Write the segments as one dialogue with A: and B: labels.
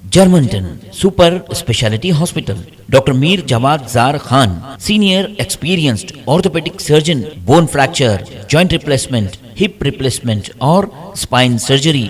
A: Germanton super speciality hospital, doctor Mir Jawad Zar Khan, senior experienced orthopaedic surgeon, bone fracture, joint replacement, hip replacement और spine surgery.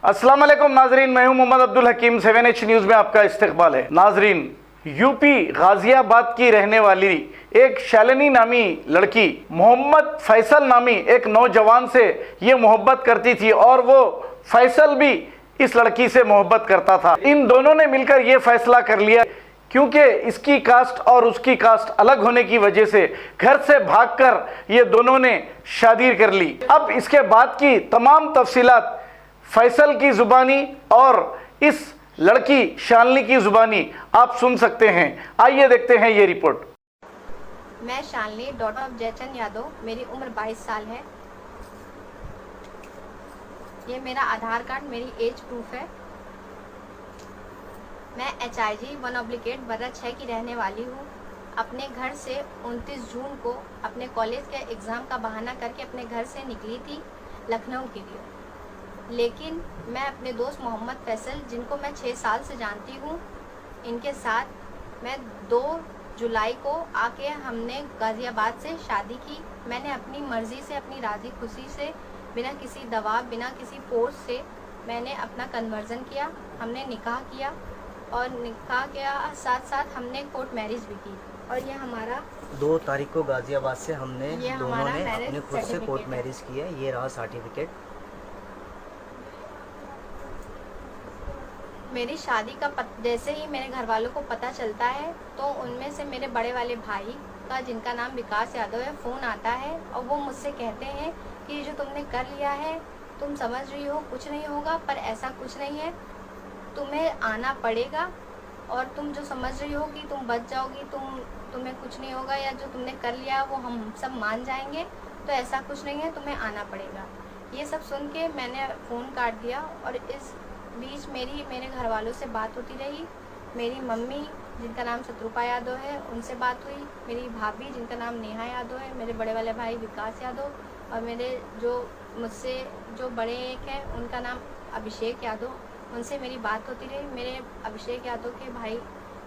B: अस्सलाम वालेकुम नाजरीन, मैं हूं मोहम्मद अब्दुल हकीम। 7H न्यूज़ में आपका इस्तकबाल है। नाजरीन, यूपी गाजियाबाद की रहने वाली एक शालिनी नामी लड़की मोहम्मद फैसल नामी एक नौजवान से ये मोहब्बत करती थी और वो फैसल भी इस लड़की से मोहब्बत करता था। इन दोनों ने मिलकर ये फैसला कर लिया क्योंकि इसकी कास्ट और उसकी कास्ट अलग होने की वजह से घर से भागकर ये दोनों ने शादी कर ली। अब इसके बाद की तमाम तफसीलात फैसल की जुबानी और इस लड़की शालिनी की जुबानी आप सुन सकते हैं। आइए देखते हैं ये रिपोर्ट।
C: मैं शालिनी, डॉटर ऑफ जयचंद यादव। मेरी उम्र 22 साल है। ये मेरा आधार कार्ड, मेरी एज प्रूफ है। मैं HIG 1/8 बर्रा 6 की रहने वाली हूँ। अपने घर से 29 जून को अपने कॉलेज के एग्ज़ाम का बहाना करके अपने घर से निकली थी लखनऊ के लिए। लेकिन मैं अपने दोस्त मोहम्मद फैसल, जिनको मैं 6 साल से जानती हूँ, इनके साथ मैं 2 जुलाई को आके हमने गाज़ियाबाद से शादी की। मैंने अपनी मर्ज़ी से, अपनी राज़ी खुशी से, बिना किसी दबाव, बिना किसी फोर्स से मैंने अपना कन्वर्जन किया। हमने निकाह किया और निकाह के साथ साथ हमने कोर्ट मैरिज भी की। और ये हमारा
D: 2 तारीख को गाज़ियाबाद से हमने दोनों ने
C: मैरिज
D: अपने खुद से कोर्ट मैरिज किया। ये रहा सर्टिफिकेट।
C: मेरी शादी का जैसे ही मेरे घर वालों को पता चलता है तो उनमें से मेरे बड़े वाले भाई का, जिनका नाम विकास यादव है, फ़ोन आता है और वो मुझसे कहते हैं कि ये जो तुमने कर लिया है, तुम समझ रही हो कुछ नहीं होगा, पर ऐसा कुछ नहीं है, तुम्हें आना पड़ेगा। और तुम जो समझ रही हो कि तुम बच जाओगी, तुम्हें कुछ नहीं होगा, या जो तुमने कर लिया वो हम सब मान जाएंगे, तो ऐसा कुछ नहीं है, तुम्हें आना पड़ेगा। ये सब सुन के मैंने फ़ोन काट दिया। और इस बीच मेरे घर वालों से बात होती रही। मेरी मम्मी, जिनका नाम शत्रुपा यादव है, उनसे बात हुई। मेरी भाभी, जिनका नाम नेहा यादव है, मेरे बड़े वाले भाई विकास यादव, और मेरे मुझसे जो बड़े एक हैं, उनका नाम अभिषेक यादव, उनसे मेरी बात होती रही। मेरे अभिषेक यादव के भाई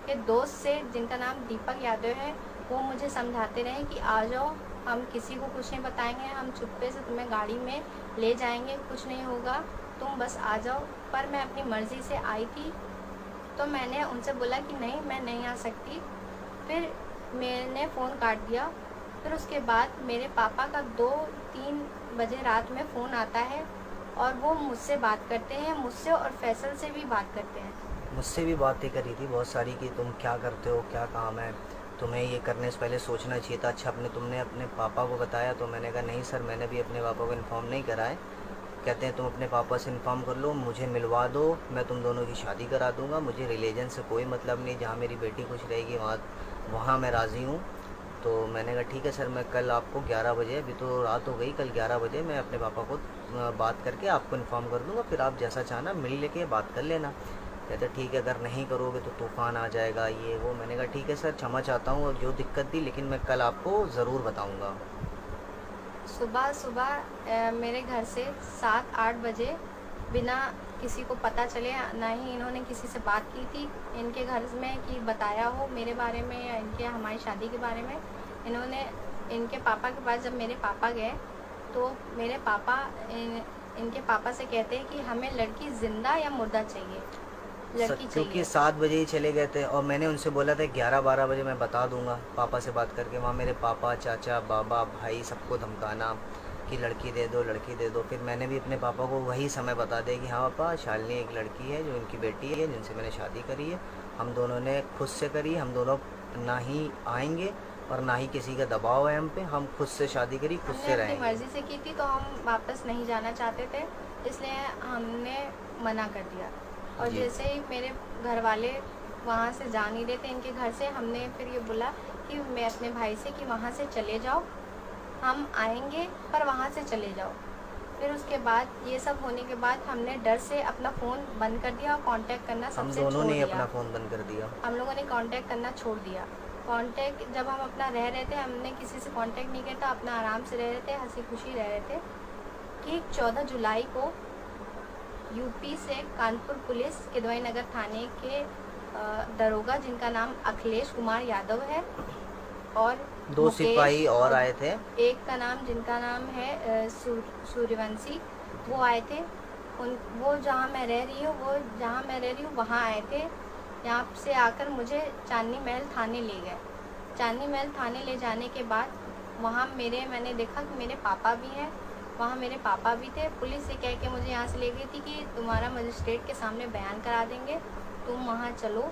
C: के दोस्त से, जिनका नाम दीपक यादव है, वो मुझे समझाते रहे कि आ जाओ, हम किसी को कुछ नहीं बताएंगे, हम चुप्पे से तुम्हें गाड़ी में ले जाएंगे, कुछ नहीं होगा, तुम बस आ जाओ। पर मैं अपनी मर्ज़ी से आई थी, तो मैंने उनसे बोला कि नहीं, मैं नहीं आ सकती। फिर मैंने फ़ोन काट दिया। फिर उसके बाद मेरे पापा का 2-3 बजे रात में फ़ोन आता है और वो मुझसे बात करते हैं, मुझसे और फैसल से भी बात करते हैं।
D: मुझसे भी बातें करी थी बहुत सारी कि तुम क्या करते हो, क्या काम है, तुम्हें ये करने से पहले सोचना चाहिए था। अच्छा, तुमने अपने पापा को बताया? तो मैंने कहा नहीं सर, मैंने भी अपने पापा को इन्फॉर्म नहीं करा है। कहते हैं तुम अपने पापा से इन्फॉर्म कर लो, मुझे मिलवा दो, मैं तुम दोनों की शादी करा दूंगा, मुझे रिलीजन से कोई मतलब नहीं, जहाँ मेरी बेटी खुश रहेगी वहाँ मैं राज़ी हूँ। तो मैंने कहा ठीक है सर, मैं कल आपको 11 बजे, अभी तो रात हो गई, कल 11 बजे मैं अपने पापा को बात करके आपको इन्फॉर्म कर दूँगा, फिर आप जैसा चाहना मिल लेके बात कर लेना। कहते ठीक है, अगर नहीं करोगे तो तूफ़ान आ जाएगा, ये वो। मैंने कहा ठीक है सर, क्षमा चाहता हूँ जो दिक्कत दी, लेकिन मैं कल आपको ज़रूर बताऊँगा।
C: सुबह मेरे घर से 7-8 बजे बिना किसी को पता चले, ना ही इन्होंने किसी से बात की थी इनके घर में कि बताया हो मेरे बारे में या हमारी शादी के बारे में। इन्होंने इनके पापा के पास, जब मेरे पापा गए तो मेरे पापा इनके पापा से कहते हैं कि हमें लड़की ज़िंदा या मुर्दा चाहिए, लड़की चाहिए।
D: क्योंकि 7 बजे ही चले गए थे और मैंने उनसे बोला था 11-12 बजे मैं बता दूंगा पापा से बात करके। वहाँ मेरे पापा, चाचा, बाबा, भाई सबको धमकाना कि लड़की दे दो, लड़की दे दो। फिर मैंने भी अपने पापा को वही समय बता दिया कि हाँ पापा, शालिनी एक लड़की है जो इनकी बेटी है, जिनसे मैंने शादी करी है, हम दोनों ने खुद से करी, हम दोनों ना ही आएंगे और ना ही किसी का दबाव है हम पे, हम खुद से शादी करी, खुद से रहेंगे।
C: अपनी मर्ज़ी से की थी, तो हम वापस नहीं जाना चाहते थे, इसलिए हमने मना कर दिया। और जैसे ही मेरे घर वाले वहाँ से जा नहीं रहे थे इनके घर से, हमने फिर ये बोला कि मैं अपने भाई से कि वहाँ से चले जाओ, हम आएंगे पर वहाँ से चले जाओ। फिर उसके बाद ये सब होने के बाद हमने डर से अपना फ़ोन बंद कर दिया और कांटेक्ट करना सबसे छोड़ दिया।
D: हम दोनों ने अपना फ़ोन बंद कर दिया।
C: हम लोगों ने कांटेक्ट करना छोड़ दिया। कांटेक्ट जब हम अपना रह रहे थे, हमने किसी से कांटेक्ट नहीं किया था, अपना आराम से रह रहे थे, हंसी खुशी रह रहे थे। कि 14 जुलाई को यूपी से कानपुर पुलिस किदवई नगर थाने के दरोगा जिनका नाम अखिलेश कुमार यादव है और
D: 2 सिपाही और आए थे।
C: एक का नाम जिनका नाम है सूर्यवंशी, वो आए थे। वो जहाँ मैं रह रही हूँ वहाँ आए थे। यहाँ से आकर मुझे चांदनी महल थाने ले गए। चांदनी महल थाने ले जाने के बाद वहाँ मैंने देखा कि मेरे पापा भी हैं। वहाँ मेरे पापा भी थे। पुलिस से कह के मुझे यहाँ से ले गई थी कि तुम्हारा मजिस्ट्रेट के सामने बयान करा देंगे, तुम वहाँ चलो।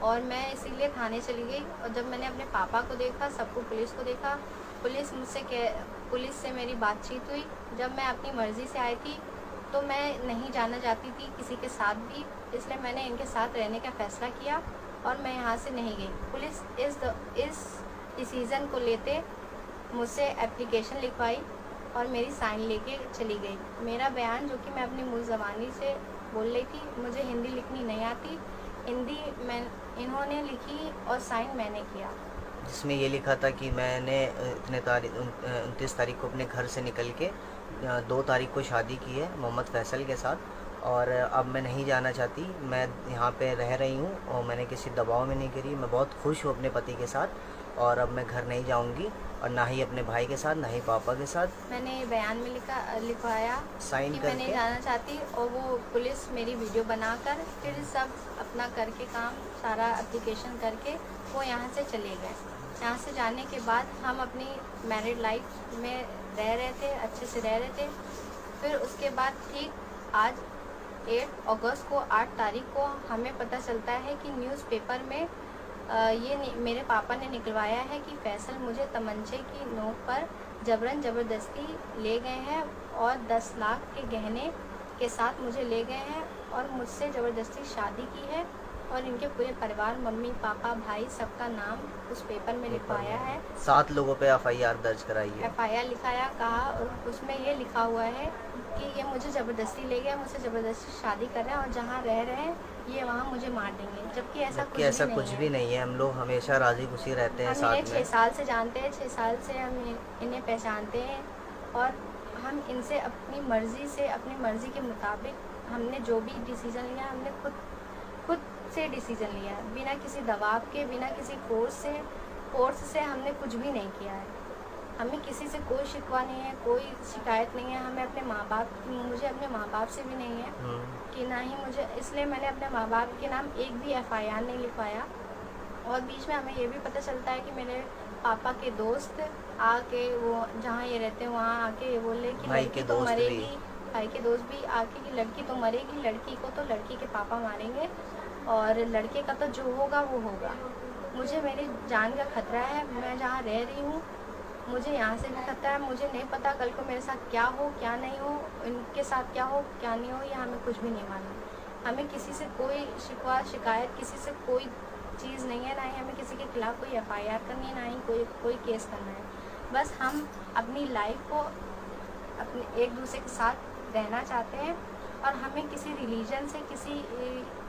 C: और मैं इसीलिए थाने चली गई। और जब मैंने अपने पापा को देखा, सबको पुलिस को देखा, पुलिस से मेरी बातचीत हुई। जब मैं अपनी मर्ज़ी से आई थी तो मैं नहीं जाना चाहती थी किसी के साथ भी, इसलिए मैंने इनके साथ रहने का फ़ैसला किया और मैं यहाँ से नहीं गई। पुलिस इस डिसीज़न को लेते मुझसे एप्लीकेशन लिखवाई और मेरी साइन लेके चली गई। मेरा बयान जो कि मैं अपनी मूल ज़बानी से बोल रही थी, मुझे हिंदी लिखनी नहीं आती, हिंदी इन्होंने लिखी और साइन मैंने किया,
D: जिसमें ये लिखा था कि मैंने 29 तारीख को अपने घर से निकल के 2 तारीख को शादी की है मोहम्मद फैसल के साथ और अब मैं नहीं जाना चाहती। मैं यहाँ पे रह रही हूँ और मैंने किसी दबाव में नहीं करी। मैं बहुत खुश हूँ अपने पति के साथ और अब मैं घर नहीं जाऊँगी और ना ही अपने भाई के साथ, ना ही पापा के साथ।
C: मैंने बयान में लिखवाया
D: साइन
C: कि
D: करके
C: मैं नहीं जाना चाहती और वो पुलिस मेरी वीडियो बनाकर फिर सब अपना करके काम सारा एप्लीकेशन करके वो यहाँ से चले गए। यहाँ से जाने के बाद हम अपनी मैरिड लाइफ में रह रहे थे, अच्छे से रह रहे थे। फिर उसके बाद ठीक आज 8 अगस्त को 8 तारीख को हमें पता चलता है कि न्यूज़पेपर में मेरे पापा ने निकलवाया है कि फैसल मुझे तमंचे की नोक पर ज़बरदस्ती ले गए हैं और 10 लाख के गहने के साथ मुझे ले गए हैं और मुझसे ज़बरदस्ती शादी की है और इनके पूरे परिवार, मम्मी पापा भाई, सबका नाम उस पेपर में लिखवाया है।
D: 7 लोगों पे FIR दर्ज कराई है।
C: FIR लिखाया, कहा उसमें ये लिखा हुआ है कि ये मुझे ज़बरदस्ती ले गया, मुझसे ज़बरदस्ती शादी कर रहे हैं और जहाँ रह रहे हैं ये वहाँ मुझे मार देंगे, जबकि ऐसा कुछ भी नहीं है।
D: हम लोग हमेशा राजी खुशी रहते हैं
C: हम
D: साथ
C: इन्हें
D: में।
C: 6 साल से जानते हैं, 6 साल से हम इन्हें पहचानते हैं और हम इनसे अपनी मर्ज़ी के मुताबिक हमने जो भी डिसीज़न लिया हमने खुद से डिसीज़न लिया है, बिना किसी दबाव के, बिना किसी फोर्स से हमने कुछ भी नहीं किया है। हमें किसी से कोई शिकवा नहीं है, कोई शिकायत नहीं है। मुझे अपने माँ बाप से भी नहीं है कि ना ही मुझे, इसलिए मैंने अपने माँ बाप के नाम एक भी FIR नहीं लिखवाया। और बीच में हमें ये भी पता चलता है कि मेरे पापा के दोस्त आके, वो जहाँ ये रहते हैं वहाँ आके ये बोले कि लड़की तो मरेगी, भाई के दोस्त भी आके कि लड़की तो मरेगी, लड़की को तो लड़की के पापा मारेंगे और लड़के का तो जो होगा वो होगा। मुझे मेरी जान का खतरा है, मैं जहाँ रह रही हूँ मुझे यहाँ से भी खतरा है। मुझे नहीं पता कल को मेरे साथ क्या हो क्या नहीं हो, इनके साथ क्या हो क्या नहीं हो, ये हमें कुछ भी नहीं मालूम। हमें किसी से कोई शिकायत किसी से कोई चीज़ नहीं है, ना ही हमें किसी के खिलाफ़ कोई FIR करनी है, ना ही कोई केस करना है। बस हम अपनी लाइफ को अपने एक दूसरे के साथ रहना चाहते हैं और हमें किसी रिलीजन से,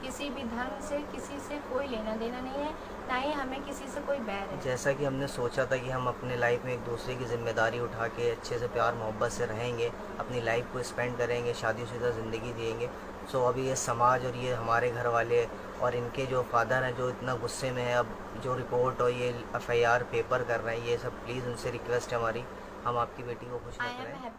C: किसी भी धर्म से, किसी से कोई लेना देना नहीं है, ना ही हमें किसी से कोई बैर है।
D: जैसा कि हमने सोचा था कि हम अपने लाइफ में एक दूसरे की जिम्मेदारी उठा के अच्छे से प्यार मोहब्बत से रहेंगे, अपनी लाइफ को स्पेंड करेंगे, शादीशुदा ज़िंदगी जिएंगे। सो अभी ये समाज और ये हमारे घर वाले और इनके जो फादर हैं जो इतना गुस्से में है, अब जो रिपोर्ट और ये FIR पेपर कर रहे हैं, ये सब प्लीज़ उनसे रिक्वेस्ट है हमारी, हम आपकी बेटी को खुश रख रहे हैं,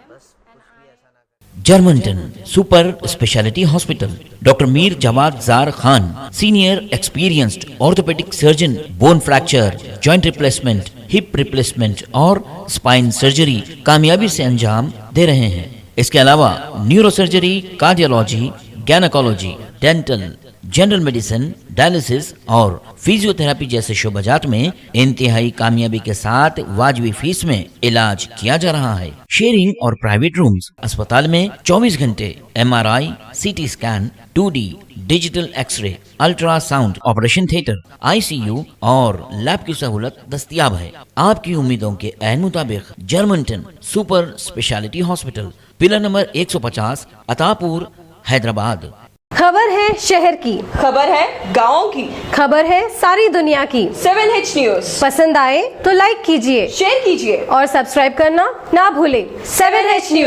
D: बस कुछ भी ऐसा ना करें।
A: जर्मनटन super speciality hospital, doctor Mir जमात जार Khan, senior experienced orthopaedic surgeon, bone fracture, joint replacement, hip replacement और स्पाइन सर्जरी कामयाबी से अंजाम दे रहे हैं। इसके अलावा neuro surgery, cardiology, gynaecology, dental, general medicine, dialysis और फिजियोथेरेपी जैसे शोबाजात में इंतहाई कामयाबी के साथ वाजिबी फीस में इलाज किया जा रहा है। शेयरिंग और प्राइवेट रूम्स, अस्पताल में 24 घंटे MRI, CT scan, 2D digital x-ray, ultrasound, operation theatre, ICU और लैब की सहूलत दस्तयाब है। आपकी उम्मीदों के ऐन मुताबिक Germanten super speciality hospital, pillar number 150, Attapur, Hyderabad.
E: खबर है शहर की,
F: खबर है गाँव की,
E: खबर है सारी दुनिया की।
F: 7H न्यूज़
E: पसंद आए तो लाइक कीजिए,
F: शेयर कीजिए
E: और सब्सक्राइब करना ना भूलें।
F: 7H news.